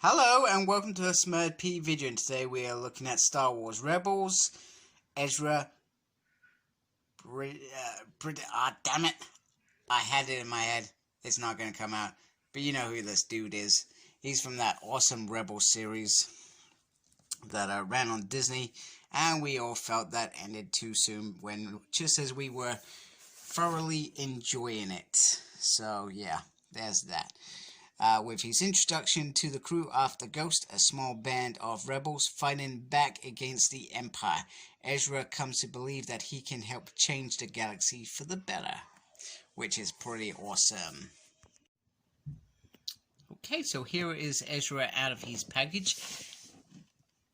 Hello and welcome to a Smurd P video, and today we are looking at Star Wars Rebels, Ezra, damn it, I had it in my head, it's not going to come out, but you know who this dude is. He's from that awesome Rebels series that ran on Disney, and we all felt that ended too soon just as we were thoroughly enjoying it. So yeah, there's that. With his introduction to the crew after Ghost, a small band of rebels fighting back against the Empire, Ezra comes to believe that he can help change the galaxy for the better, which is pretty awesome. Okay, so here is Ezra out of his package,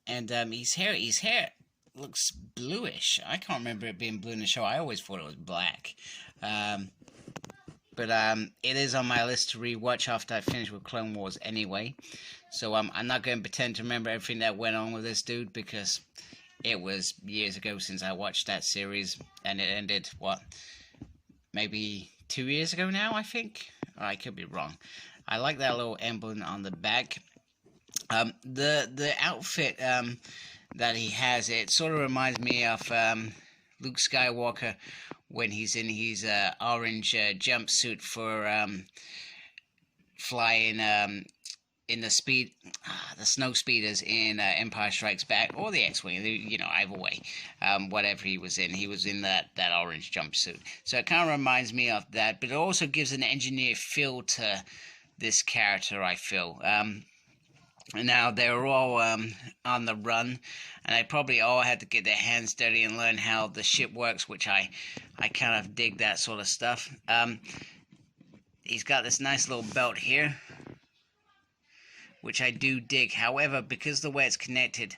and his hair looks bluish. I can't remember it being blue in the show. I always thought it was black. But it is on my list to rewatch after I finish with Clone Wars anyway. So I'm not going to pretend to remember everything that went on with this dude, because it was years ago since I watched that series, and it ended, what, maybe 2 years ago now, I think? I could be wrong. I like that little emblem on the back. The outfit that he has, it sort of reminds me of Luke Skywalker when he's in his orange jumpsuit for flying in the snow speeders in Empire Strikes Back, or the X-Wing, you know, either way, whatever he was in that orange jumpsuit. So it kind of reminds me of that, but it also gives an engineered feel to this character, I feel. Now, they were all on the run, and they probably all had to get their hands dirty and learn how the ship works, which I kind of dig that sort of stuff. He's got this nice little belt here, which I do dig. However, because the way it's connected,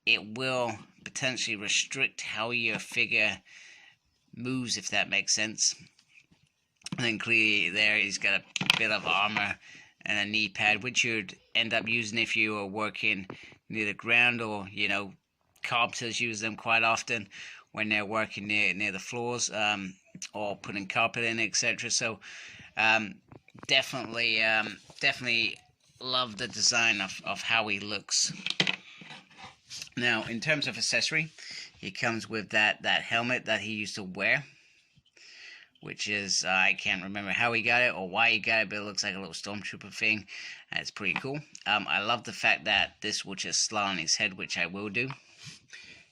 it will potentially restrict how your figure moves, if that makes sense. And then clearly there he's got a bit of armor and a knee pad, which you'd end up using if you were working near the ground, or, you know, carpenters use them quite often when they're working near the floors, or putting carpet in, etc. So definitely love the design of how he looks. Now, in terms of accessory, he comes with that helmet that he used to wear, which is, I can't remember how he got it or why he got it, but it looks like a little stormtrooper thing, and it's pretty cool. I love the fact that this will just slide on his head, which I will do.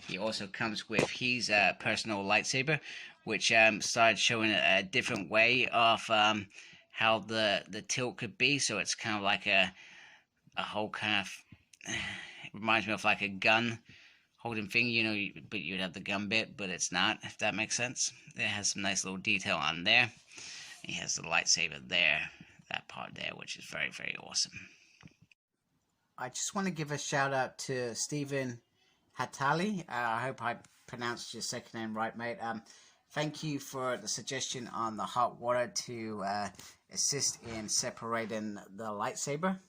He also comes with his personal lightsaber, which started showing a different way of how the tilt could be, so it's kind of like a whole kind of, it reminds me of like a gun holding thing, you know, but you'd have the gun bit, but it's not, if that makes sense. It has some nice little detail on there. He has the lightsaber there, that part there, which is very, very awesome. I just want to give a shout out to Stephen Hatali. I hope I pronounced your second name right, mate. Thank you for the suggestion on the hot water to assist in separating the lightsaber.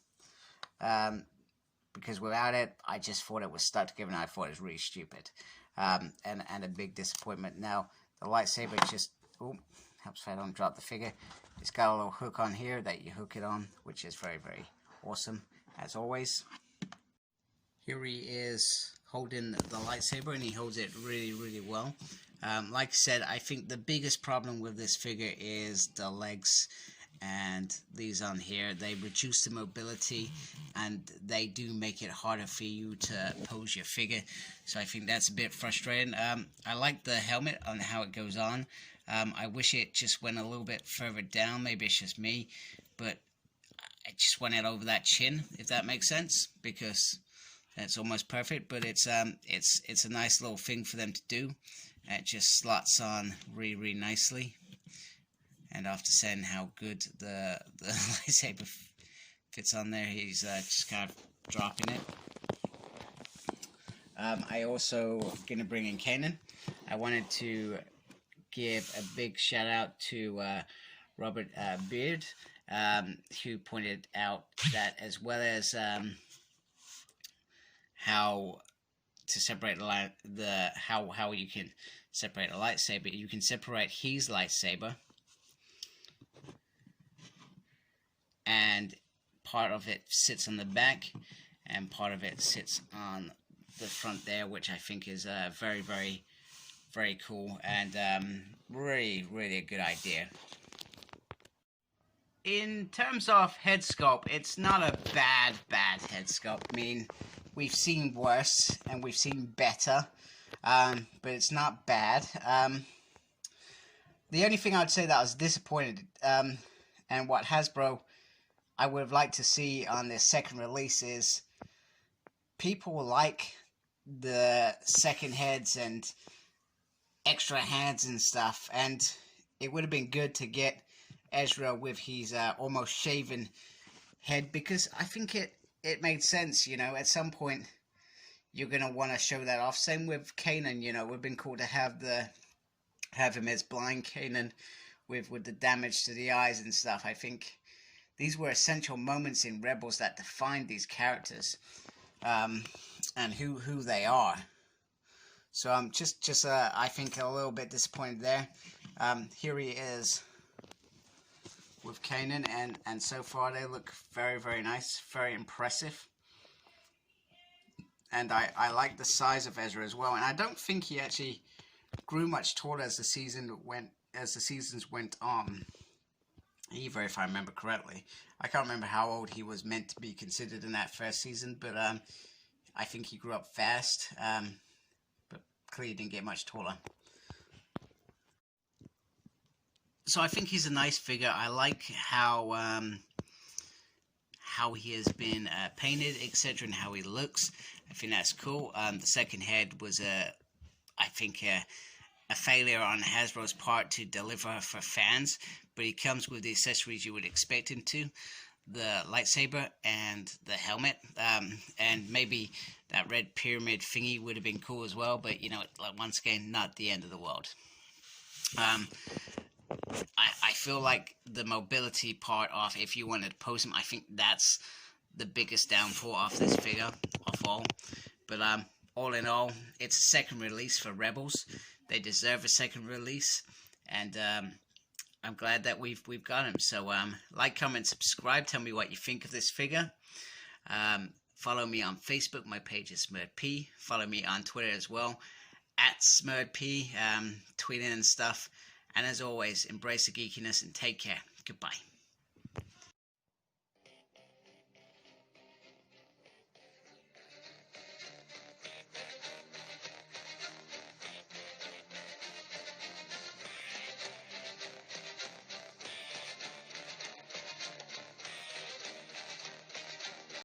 Because without it, I just thought it was stuck together, and I thought it was really stupid, and a big disappointment. Now, the lightsaber just, helps if I don't drop the figure. It's got a little hook on here that you hook it on, which is very, very awesome, as always. Here he is holding the lightsaber, and he holds it really, really well. Like I said, I think the biggest problem with this figure is the legs, and these on here, they reduce the mobility, and they do make it harder for you to pose your figure, so I think that's a bit frustrating. I like the helmet on how it goes on. I wish it just went a little bit further down. Maybe it's just me, but I just want it over that chin, if that makes sense, because it's almost perfect. But it's a nice little thing for them to do. It just slots on really, really nicely. And after saying how good the lightsaber fits on there, he's just kind of dropping it. I also going to bring in Kanan. I wanted to give a big shout out to Robert Beard, who pointed out that, as well as how to separate how you can separate a lightsaber, you can separate his lightsaber and part of it sits on the back and part of it sits on the front there, which I think is very, very, very cool, and really, really a good idea. In terms of head sculpt, it's not a bad head sculpt. I mean, we've seen worse and we've seen better, but it's not bad. The only thing I would say that I was disappointed, and what Hasbro I would have liked to see on their second release, is people like the second heads and extra hands and stuff, and it would have been good to get Ezra with his almost shaven head, because I think it made sense, you know. At some point you're gonna want to show that off. Same with Kanan, you know. It would have been cool to have him as blind Kanan with the damage to the eyes and stuff. I think these were essential moments in Rebels that defined these characters, and who they are. So I'm just I think a little bit disappointed there. Here he is with Kanan, and so far they look very, very nice, very impressive. And I like the size of Ezra as well, and I don't think he actually grew much taller as the seasons went on either, if I remember correctly. I can't remember how old he was meant to be considered in that first season, but I think he grew up fast, but clearly didn't get much taller. So I think he's a nice figure. I like how he has been painted, etc., and how he looks. I think that's cool. The second head was I think a failure on Hasbro's part to deliver for fans, but he comes with the accessories you would expect him to. The lightsaber and the helmet, and maybe that red pyramid thingy would have been cool as well, but you know, like, once again, not the end of the world. I feel like the mobility part of, if you wanted to pose him, I think that's the biggest downfall of this figure of all. But all in all, it's a second release for Rebels. They deserve a second release, and I'm glad that we've got him. So like, comment, subscribe. Tell me what you think of this figure. Follow me on Facebook. My page is SmurredP. Follow me on Twitter as well, @SmurredP. Tweeting and stuff. And as always, embrace the geekiness and take care. Goodbye.